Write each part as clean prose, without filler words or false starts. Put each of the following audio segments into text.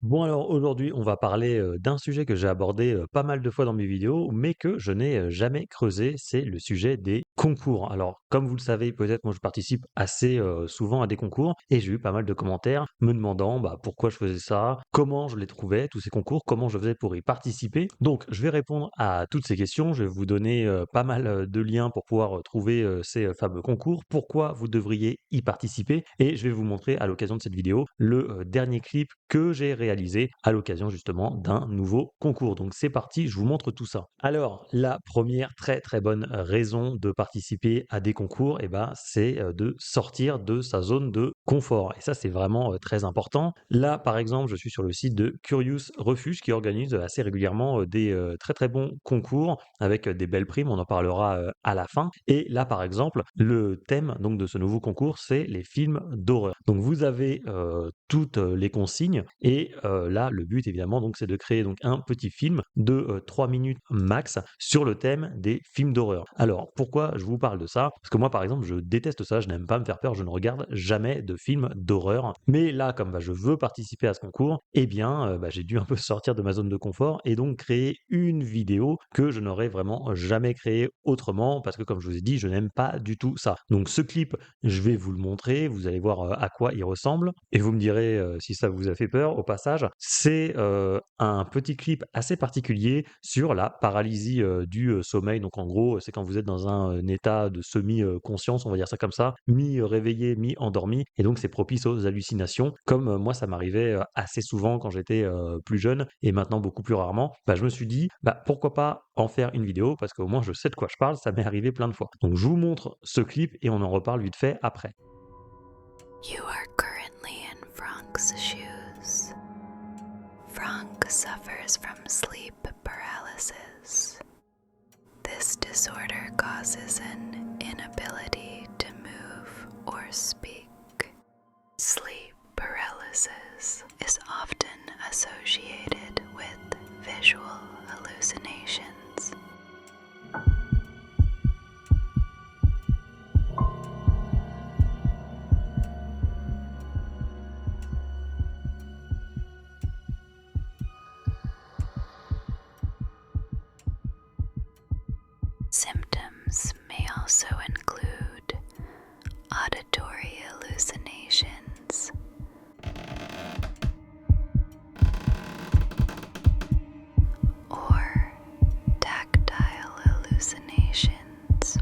Bon alors aujourd'hui, on va parler, d'un sujet que j'ai abordé, pas mal de fois dans mes vidéos, mais que je n'ai, jamais creusé, c'est le sujet des concours. Alors comme vous le savez peut-être, moi je participe assez, souvent à des concours et j'ai eu pas mal de commentaires me demandant, bah, pourquoi je faisais ça, comment je les trouvais tous ces concours, comment je faisais pour y participer. Donc je vais répondre à toutes ces questions, je vais vous donner, pas mal, de liens pour pouvoir, trouver, ces, fameux concours, pourquoi vous devriez y participer et je vais vous montrer à l'occasion de cette vidéo le, dernier clip que j'ai réalisé à l'occasion justement d'un nouveau concours. Donc c'est parti, je vous montre tout ça. Alors la première très très bonne raison de participer à des concours, et ben, c'est de sortir de sa zone de confort. Et ça c'est vraiment très important. Là par exemple, je suis sur le site de Curious Refuge qui organise assez régulièrement des très très bons concours avec des belles primes. On en parlera à la fin. Et là par exemple, le thème donc de ce nouveau concours, c'est les films d'horreur. Donc vous avez toutes les consignes et là, le but évidemment donc c'est de créer donc un petit film de, 3 minutes max sur le thème des films d'horreur. Alors pourquoi je vous parle de ça? Parce que moi par exemple, je déteste ça, je n'aime pas me faire peur, je ne regarde jamais de films d'horreur. Mais là, comme, bah, je veux participer à ce concours, eh bien, bah, j'ai dû un peu sortir de ma zone de confort et donc créer une vidéo que je n'aurais vraiment jamais créée autrement parce que comme je vous ai dit, je n'aime pas du tout ça. Donc ce clip, je vais vous le montrer, vous allez voir, à quoi il ressemble et vous me direz, si ça vous a fait peur au passage. C'est, un petit clip assez particulier sur la paralysie, du, sommeil. Donc en gros, c'est quand vous êtes dans un, état de semi, conscience, on va dire ça comme ça, mi-réveillé, mi-endormi et donc c'est propice aux hallucinations. Comme, moi ça m'arrivait, assez souvent quand j'étais, plus jeune et maintenant beaucoup plus rarement. Bah, je me suis dit: «Bah, pourquoi pas en faire une vidéo?» parce qu'au moins je sais de quoi je parle, ça m'est arrivé plein de fois. Donc je vous montre ce clip et on en reparle vite fait après. You are currently in Frank's shoes. Frank suffers from sleep paralysis. This disorder causes an inability to move or speak. Sleep paralysis is often associated with visual hallucinations. Symptoms may also include auditory hallucinations, or tactile hallucinations.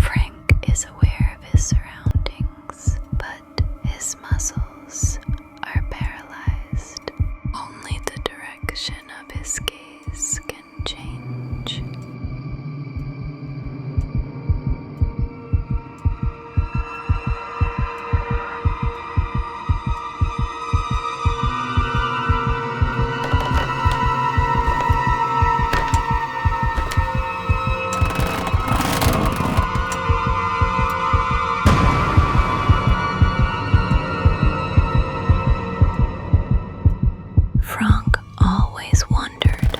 Frank is aware of his surroundings, but his muscles are paralyzed. Only the direction of his gaze can change. Frank always wondered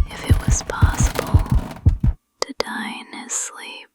if it was possible to die in his sleep.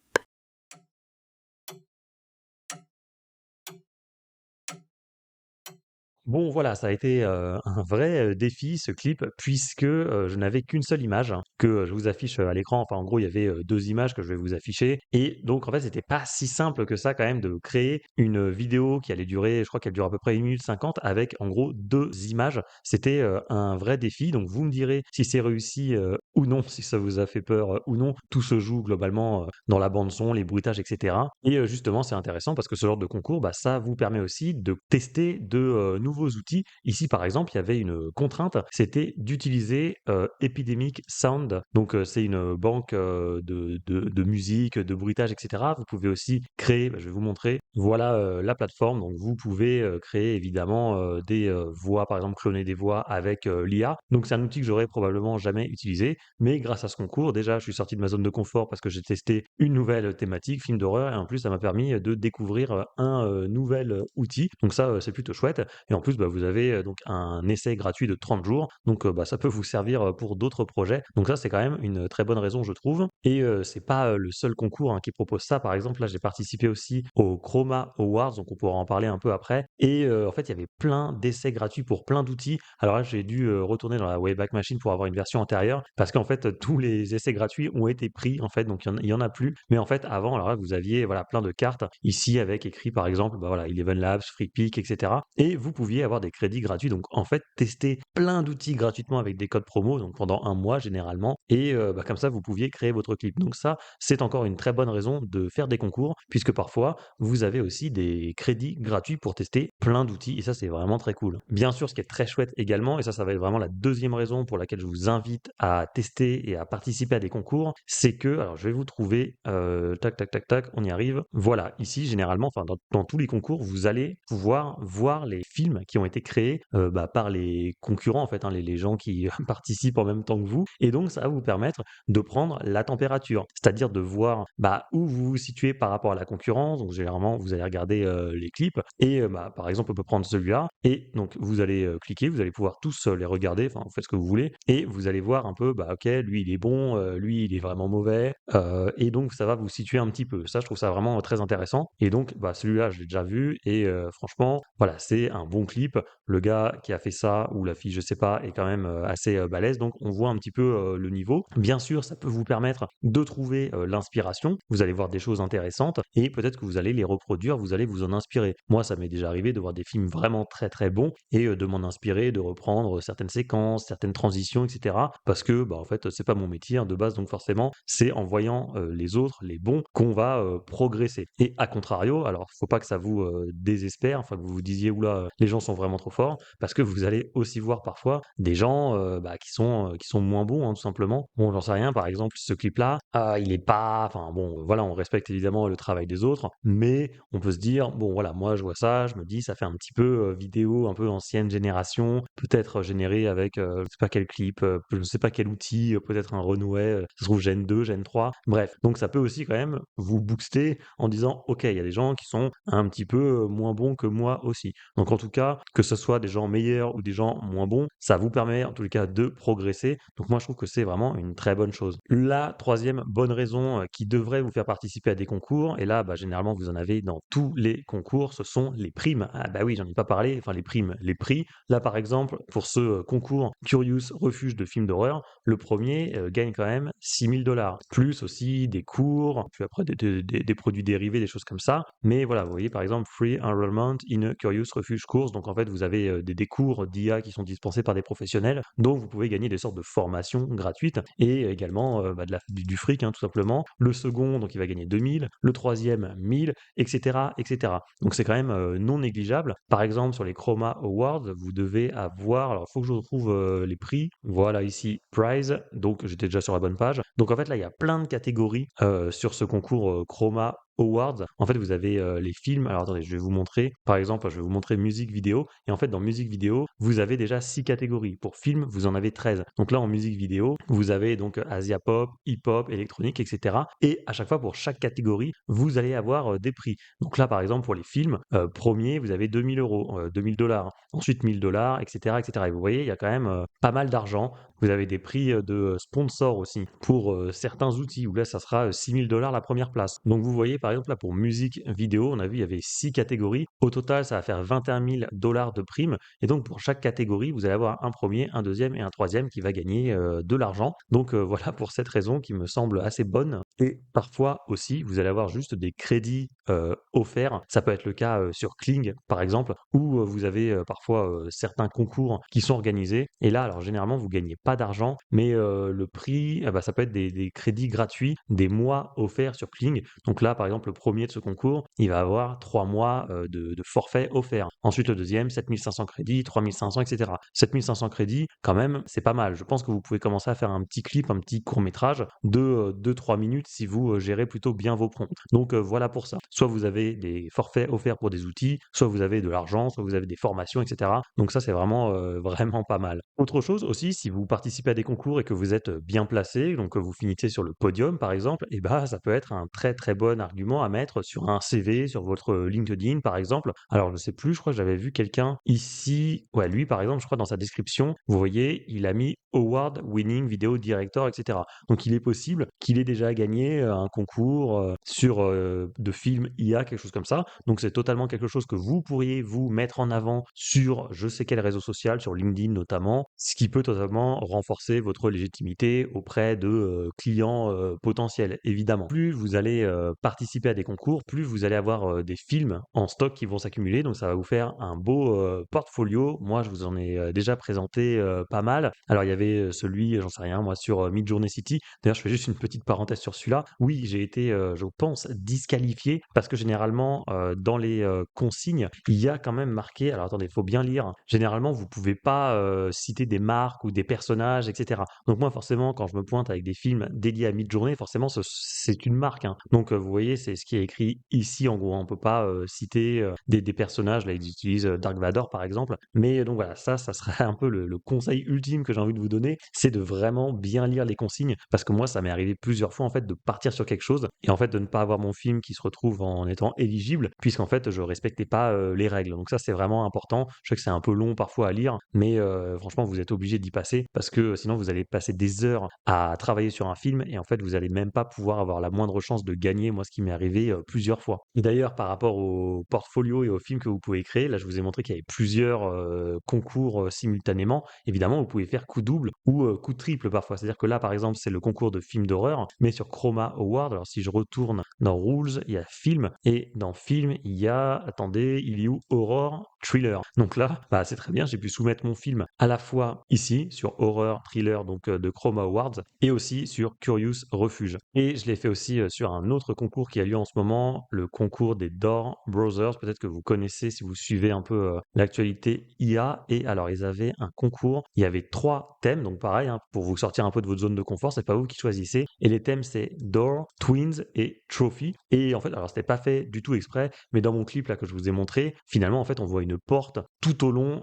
Bon voilà, ça a été, un vrai, défi ce clip puisque, je n'avais qu'une seule image hein, que, je vous affiche, à l'écran. Enfin en gros, il y avait, 2 images que je vais vous afficher et donc en fait, c'était pas si simple que ça quand même de créer une, vidéo qui allait durer, je crois qu'elle dure à peu près 1 minute 50 avec en gros 2 images. C'était, un vrai défi donc vous me direz si c'est réussi, ou non, si ça vous a fait peur, ou non. Tout se joue globalement, dans la bande son, les bruitages et cetera et justement, c'est intéressant parce que ce genre de concours, bah, ça vous permet aussi de tester de, nouveaux outils. Ici, par exemple, il y avait une contrainte, c'était d'utiliser, Epidemic Sound. Donc, c'est une banque, de musique, de bruitage et cetera. Vous pouvez aussi créer, bah, je vais vous montrer, voilà, la plateforme. Donc vous pouvez, créer évidemment, des, voix, par exemple, cloner des voix avec, l'IA. Donc c'est un outil que j'aurais probablement jamais utilisé, mais grâce à ce concours, déjà, je suis sorti de ma zone de confort parce que j'ai testé une nouvelle thématique, film d'horreur et en plus, ça m'a permis, de découvrir, un, nouvel, outil. Donc ça, c'est plutôt chouette et en plus, bah, vous avez, donc un essai gratuit de 30 jours, donc bah, ça peut vous servir, pour d'autres projets. Donc ça, c'est quand même une très bonne raison, je trouve et c'est pas, le seul concours, hein, qui propose ça. Par exemple, là, j'ai participé aussi au Chroma Awards, donc on pourra en parler un peu après et en fait, il y avait plein d'essais gratuits pour plein d'outils. Alors là, j'ai dû, retourner dans la Wayback Machine pour avoir une version antérieure parce qu'en fait, tous les essais gratuits ont été pris, en fait, donc il y en a plus. Mais en fait, avant, alors là, vous aviez, voilà, plein de cartes ici avec écrit, par exemple, bah, voilà, Eleven Labs, FreePic et cetera et vous pouviez avoir des crédits gratuits. Donc en fait, tester plein d'outils gratuitement avec des codes promo, donc pendant un mois généralement et bah, comme ça, vous pouviez créer votre clip. Donc ça, c'est encore une très bonne raison de faire des concours puisque parfois, vous avez aussi des crédits gratuits pour tester plein d'outils et ça, c'est vraiment très cool. Bien sûr, ce qui est très chouette également et ça va être vraiment la deuxième raison pour laquelle je vous invite à tester et à participer à des concours, c'est que alors je vais vous trouver, tac, tac, tac, tac, on y arrive. Voilà, ici généralement, enfin dans tous les concours, vous allez pouvoir voir les films qui ont été créés, bah, par les concurrents en fait, hein, les gens qui participent en même temps que vous et donc ça va vous permettre de prendre la température. C'est-à-dire de voir, bah, où vous vous situez par rapport à la concurrence. Donc généralement, vous allez regarder, les clips et bah, par exemple, on peut prendre celui-là et donc vous allez, cliquer, vous allez pouvoir tous, les regarder, enfin, vous faites ce que vous voulez et vous allez voir un peu, bah, OK, lui il est bon, lui il est vraiment mauvais, et donc ça va vous situer un petit peu. Ça, je trouve ça vraiment, très intéressant et donc bah, celui-là, je l'ai déjà vu et franchement, voilà, c'est un bon clip. Le gars qui a fait ça ou la fille, je sais pas, est quand même, assez, balèze donc on voit un petit peu, le niveau. Bien sûr, ça peut vous permettre de trouver, l'inspiration. Vous allez voir des choses intéressantes et peut-être que vous allez les reproduire, vous allez vous en inspirer. Moi, ça m'est déjà arrivé de voir des films vraiment très, très bons et de m'en inspirer, de reprendre certaines séquences, certaines transitions et cetera. Parce que, bah, en fait, c'est pas mon métier, hein, de base, donc forcément, c'est en voyant, les autres, les bons, qu'on va, progresser et à contrario, alors faut pas que ça vous, désespère, enfin que vous vous disiez: «Ouh là, les gens sont vraiment trop forts», parce que vous allez aussi voir parfois des gens, bah, qui sont moins bons, hein, tout simplement. Bon, j'en sais rien, par exemple, ce clip-là, il est pas enfin bon, voilà, on respecte évidemment le travail des autres, mais on peut se dire: «Bon voilà, moi je vois ça, je me dis ça fait un petit peu, vidéo un peu ancienne génération, peut-être généré avec, je sais pas quel clip, je sais pas quel outil, peut-être un Renouet, ça se trouve Gen 2, Gen 3». Bref, donc ça peut aussi quand même vous booster en disant: «OK, il y a des gens qui sont un petit peu, moins bons que moi aussi». Donc en tout cas, que ce soit des gens meilleurs ou des gens moins bons, ça vous permet en tous les cas de progresser. Donc moi je trouve que c'est vraiment une très bonne chose. La troisième bonne raison, qui devrait vous faire participer à des concours et là, bah, généralement vous en avez dans tous les concours, ce sont les primes. Ah bah oui, j'en ai pas parlé, enfin les primes, les prix. Là par exemple, pour ce, concours Curious Refuge de films d'horreur, le premier gagne quand même 6 000 plus aussi des cours, puis après des produits dérivés, des choses comme ça. Mais voilà, vous voyez par exemple Free Enrollment in a Curious Refuge course, donc en fait vous avez des cours d'IA qui sont dispensés par des professionnels, donc vous pouvez gagner des sortes de formations gratuites et également bah, du fric, hein, tout simplement. Le second, donc il va gagner 2000, le troisième 1000, etc. etc. Donc c'est quand même non négligeable. Par exemple, sur les Chroma Awards, vous devez avoir, alors il faut que je retrouve les prix, voilà ici, Prize, donc j'étais déjà sur la bonne page. Donc en fait là, il y a plein de catégories sur ce concours Chroma Awards. En fait, vous avez les films. Alors attendez, je vais vous montrer. Par exemple, je vais vous montrer musique vidéo. Et en fait, dans musique vidéo, vous avez déjà 6 catégories. Pour film, vous en avez 13. Donc là, en musique vidéo, vous avez donc Asia Pop, hip-hop, électronique, etc. Et à chaque fois, pour chaque catégorie, vous allez avoir des prix. Donc là, par exemple, pour les films, premier, vous avez 2000 euros, 2000 dollars. Ensuite, 1000 dollars, etc., etc. Et vous voyez, il y a quand même pas mal d'argent. Vous avez des prix de sponsors aussi pour certains outils où là, ça sera 6000 dollars la première place. Donc vous voyez, par exemple, là, pour musique vidéo, on a vu, il y avait 6 catégories. Au total, ça va faire 21 000 dollars de primes. Et donc, pour chaque catégorie, vous allez avoir un premier, un deuxième et un troisième qui va gagner de l'argent. Donc, voilà pour cette raison qui me semble assez bonne. Et parfois aussi, vous allez avoir juste des crédits offerts. Ça peut être le cas sur Kling, par exemple, où vous avez parfois certains concours qui sont organisés. Et là, alors généralement, vous gagnez pas d'argent, mais le prix, bah, ça peut être des crédits gratuits, des mois offerts sur Kling. Donc là, par exemple, le premier de ce concours, il va avoir 3 mois de forfait offert. Ensuite, le deuxième, 7500 crédits, 3500, etc. 7500 crédits, quand même, c'est pas mal. Je pense que vous pouvez commencer à faire un petit clip, un petit court-métrage de 2-3 minutes si vous gérez plutôt bien vos prompts. Donc voilà pour ça. Soit vous avez des forfaits offerts pour des outils, soit vous avez de l'argent, soit vous avez des formations, etc. Donc ça, c'est vraiment, vraiment pas mal. Autre chose aussi, si vous participez à des concours et que vous êtes bien placé, donc que vous finissez sur le podium par exemple, et bah, ça peut être un très, très bon argument à mettre sur un CV, sur votre LinkedIn par exemple. Alors je sais plus, je crois que j'avais vu quelqu'un ici, ouais, lui par exemple, je crois dans sa description, vous voyez, il a mis Award Winning Video Director, et cetera. Donc il est possible qu'il ait déjà gagné un concours sur de films IA, quelque chose comme ça. Donc c'est totalement quelque chose que vous pourriez vous mettre en avant sur je sais quel réseau social, sur LinkedIn notamment, ce qui peut totalement renforcer votre légitimité auprès de clients potentiels, évidemment. Plus vous allez participer à des concours, plus vous allez avoir des films en stock qui vont s'accumuler, donc ça va vous faire un beau portfolio. Moi, je vous en ai déjà présenté pas mal. Alors, il y avait celui, j'en sais rien, moi, sur Midjourney City. D'ailleurs, je fais juste une petite parenthèse sur celui-là. Oui, j'ai été, je pense, disqualifié parce que généralement, dans les consignes, il y a quand même marqué. Alors, attendez, il faut bien lire. Généralement, vous pouvez pas citer des marques ou des personnages, etc. Donc, moi, forcément, quand je me pointe avec des films dédiés à Midjourney, forcément, c'est une marque, hein. Donc, vous voyez, c'est ce qui est écrit ici. En gros, on peut pas citer des personnages. Là, ils utilisent Dark Vador, par exemple. Mais donc voilà, ça serait un peu le conseil ultime que j'ai envie de vous donner, c'est de vraiment bien lire les consignes, parce que moi, ça m'est arrivé plusieurs fois en fait de partir sur quelque chose et en fait de ne pas avoir mon film qui se retrouve en étant éligible, puisqu'en fait je respectais pas les règles. Donc ça, c'est vraiment important. Je sais que c'est un peu long parfois à lire, mais franchement, vous êtes obligé d'y passer parce que sinon vous allez passer des heures à travailler sur un film et en fait vous allez même pas pouvoir avoir la moindre chance de gagner. Moi, ce qui m'est arrivé plusieurs fois. Et d'ailleurs, par rapport au portfolio et aux films que vous pouvez créer, là, je vous ai montré qu'il y avait plusieurs concours simultanément. Évidemment, vous pouvez faire coup double ou coup triple parfois. C'est-à-dire que là, par exemple, c'est le concours de films d'horreur, mais sur Chroma Award. Alors, si je retourne dans Rules, il y a film, et dans film, il y a, attendez, il y a Horror Thriller. Donc là, bah, c'est très bien, j'ai pu soumettre mon film à la fois ici, sur Horror Thriller, donc de Chroma Awards, et aussi sur Curious Refuge. Et je l'ai fait aussi sur un autre concours qui a lieu en ce moment, le concours des Door Brothers. Peut-être que vous connaissez si vous suivez un peu l'actualité IA. Et alors, ils avaient un concours, il y avait 3 thèmes, donc pareil, hein, pour vous sortir un peu de votre zone de confort, c'est pas vous qui choisissez. Et les thèmes, c'est Door, Twins et Trophy. Et en fait, alors c'était pas fait du tout exprès, mais dans mon clip là que je vous ai montré, finalement, en fait, on voit une porte tout au long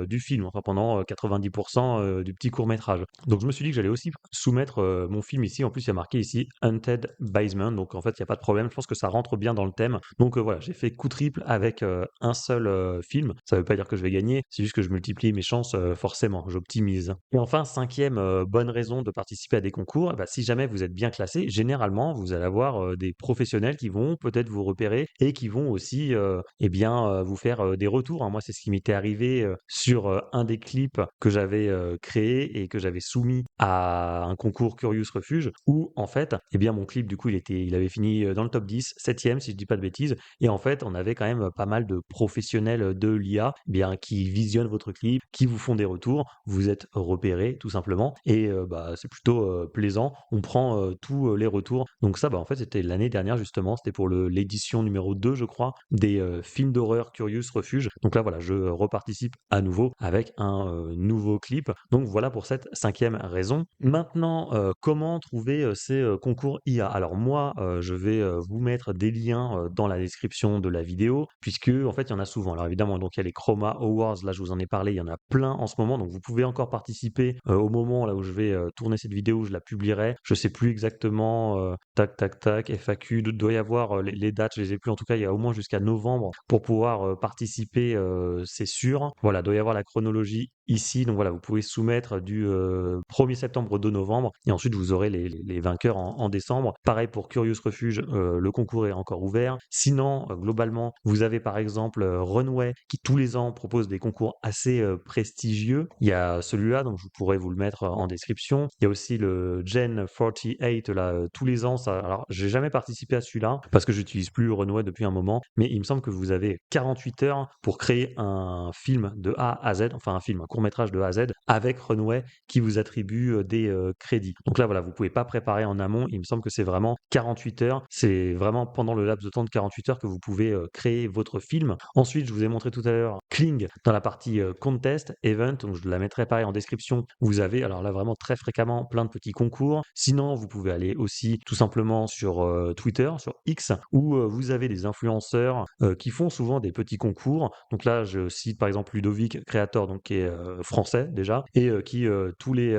du film, enfin pendant 90% du petit court-métrage. Donc je me suis dit que j'allais aussi soumettre mon film ici. En plus, il y a marqué ici Haunted Basement, donc en fait, il n'y a pas de problème. Je pense que ça rentre bien dans le thème. Donc voilà, j'ai fait coup triple avec un seul film. Ça ne veut pas dire que je vais gagner, c'est juste que je multiplie mes chances forcément, j'optimise. Et enfin, cinquième bonne raison de participer à des concours, eh ben, si jamais vous êtes bien classé, généralement, vous allez avoir des professionnels qui vont peut-être vous repérer et qui vont aussi eh bien, vous faire des retours, hein. Moi, c'est ce qui m'était arrivé sur un des clips que j'avais créé et que j'avais soumis à un concours Curious Refuge, où en fait, eh bien, mon clip, du coup, il avait fini dans le top 10, 7e, si je dis pas de bêtises. Et en fait, on avait quand même pas mal de professionnels de l'IA eh bien, qui visionnent votre clip, qui vous font des retours. Vous êtes repérés, tout simplement. Et bah, c'est plutôt plaisant. On prend tous les retours. Donc ça, bah, en fait, c'était l'année dernière, justement. C'était pour l'édition numéro 2, je crois, des films d'horreur Curious Refuge. Donc là, voilà, je reparticipe à nouveau avec un nouveau clip. Donc voilà pour cette cinquième raison. Maintenant, comment trouver ces concours IA? Alors moi, je vais vous mettre des liens dans la description de la vidéo, puisque en fait, il y en a souvent. Alors évidemment, donc il y a les Chroma Awards, là je vous en ai parlé, il y en a plein en ce moment, donc vous pouvez encore participer au moment là où je vais tourner cette vidéo, je la publierai. Je sais plus exactement, tac tac tac, FAQ, doit y avoir les dates, je les ai plus. En tout cas, il y a au moins jusqu'à novembre pour pouvoir participer, c'est sûr. Voilà, doit y avoir la chronologie ici. Donc voilà, vous pouvez soumettre du 1er septembre au 2 novembre et ensuite vous aurez les vainqueurs en décembre. Pareil pour Curious Refuge, le concours est encore ouvert. Sinon, globalement, vous avez par exemple Runway qui tous les ans propose des concours assez prestigieux. Il y a celui-là, donc je pourrais vous le mettre en description. Il y a aussi le Gen 48 là, tous les ans. Ça, alors, j'ai jamais participé à celui-là parce que j'utilise plus Runway depuis un moment, mais il me semble que vous avez 48 heures pour créer un film de A à Z, enfin un film, un court-métrage de A à Z avec Runway qui vous attribue des crédits. Donc là, voilà, vous pouvez pas préparer en amont. Il me semble que c'est vraiment 48 heures. C'est vraiment pendant le laps de temps de 48 heures que vous pouvez créer votre film. Ensuite, je vous ai montré tout à l'heure Kling dans la partie contest, event, donc je la mettrai pareil en description. Vous avez, alors là, vraiment très fréquemment plein de petits concours. Sinon, vous pouvez aller aussi tout simplement sur Twitter, sur X, où vous avez des influenceurs qui font souvent des petits concours. Donc là, je cite par exemple Ludovic Creator, donc qui est français déjà et qui, tous les,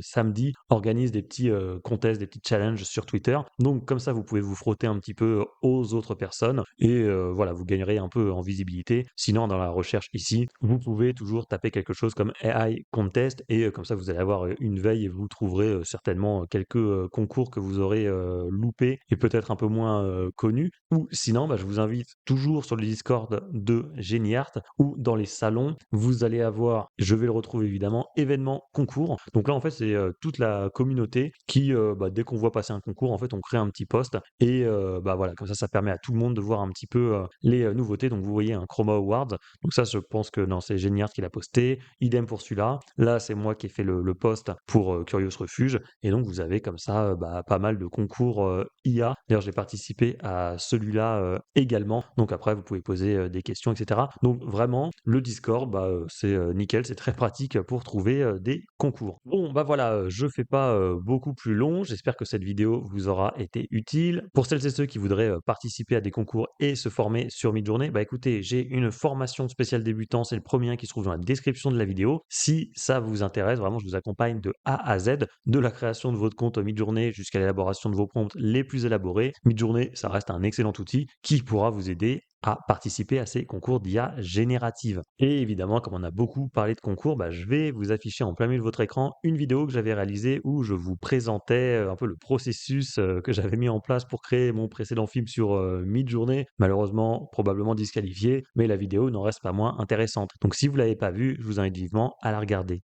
samedis organisent des petits, contests, des petits challenges sur Twitter. Donc comme ça, vous pouvez vous frotter un petit peu aux autres personnes et voilà, vous gagnerez un peu en visibilité. Sinon, dans la recherche ici, vous pouvez toujours taper quelque chose comme AI contest et comme ça, vous allez avoir, une veille et vous trouverez, certainement, quelques, concours que vous aurez, loupés et peut-être un peu moins, connus. Ou sinon, bah, je vous invite toujours sur le Discord de GeniArt où dans les salons, vous allez avoir, je vais le retrouver évidemment, événements, concours. Donc là, en fait, c'est toute la communauté qui, bah, dès qu'on voit passer un concours, en fait, on crée un petit post et bah voilà, comme ça permet à tout le monde de voir un petit peu les nouveautés. Donc vous voyez un Chroma Awards. Donc ça, je pense que non, c'est Géniard qui l'a posté. Idem pour celui-là. Là, c'est moi qui ai fait le post pour Curious Refuge. Et donc vous avez comme ça bah, pas mal de concours IA. D'ailleurs, j'ai participé à celui-là également. Donc après, vous pouvez poser des questions, etc. Donc vraiment, le Discord, bah, c'est nickel, c'est très pratique pour trouver des concours. Bon, bah voilà, je fais pas beaucoup plus long. J'espère que cette vidéo vous aura été utile. Pour celles et ceux qui voudraient participer à des concours et se former sur Midjourney, bah écoutez, j'ai une formation spéciale débutant, c'est le premier lien qui se trouve dans la description de la vidéo. Si ça vous intéresse, vraiment, je vous accompagne de A à Z, de la création de votre compte Midjourney jusqu'à l'élaboration de vos prompts les plus élaborés. Midjourney, ça reste un excellent outil qui pourra vous aider à participer à ces concours d'IA générative. Et évidemment, comme on a beaucoup parlé de concours, bah, je vais vous afficher en plein milieu de votre écran une vidéo que j'avais réalisée où je vous présentais un peu le processus que j'avais mis en place pour créer mon précédent film sur Midjourney. Malheureusement, probablement disqualifié, mais la vidéo n'en reste pas moins intéressante. Donc si vous ne l'avez pas vue, je vous invite vivement à la regarder.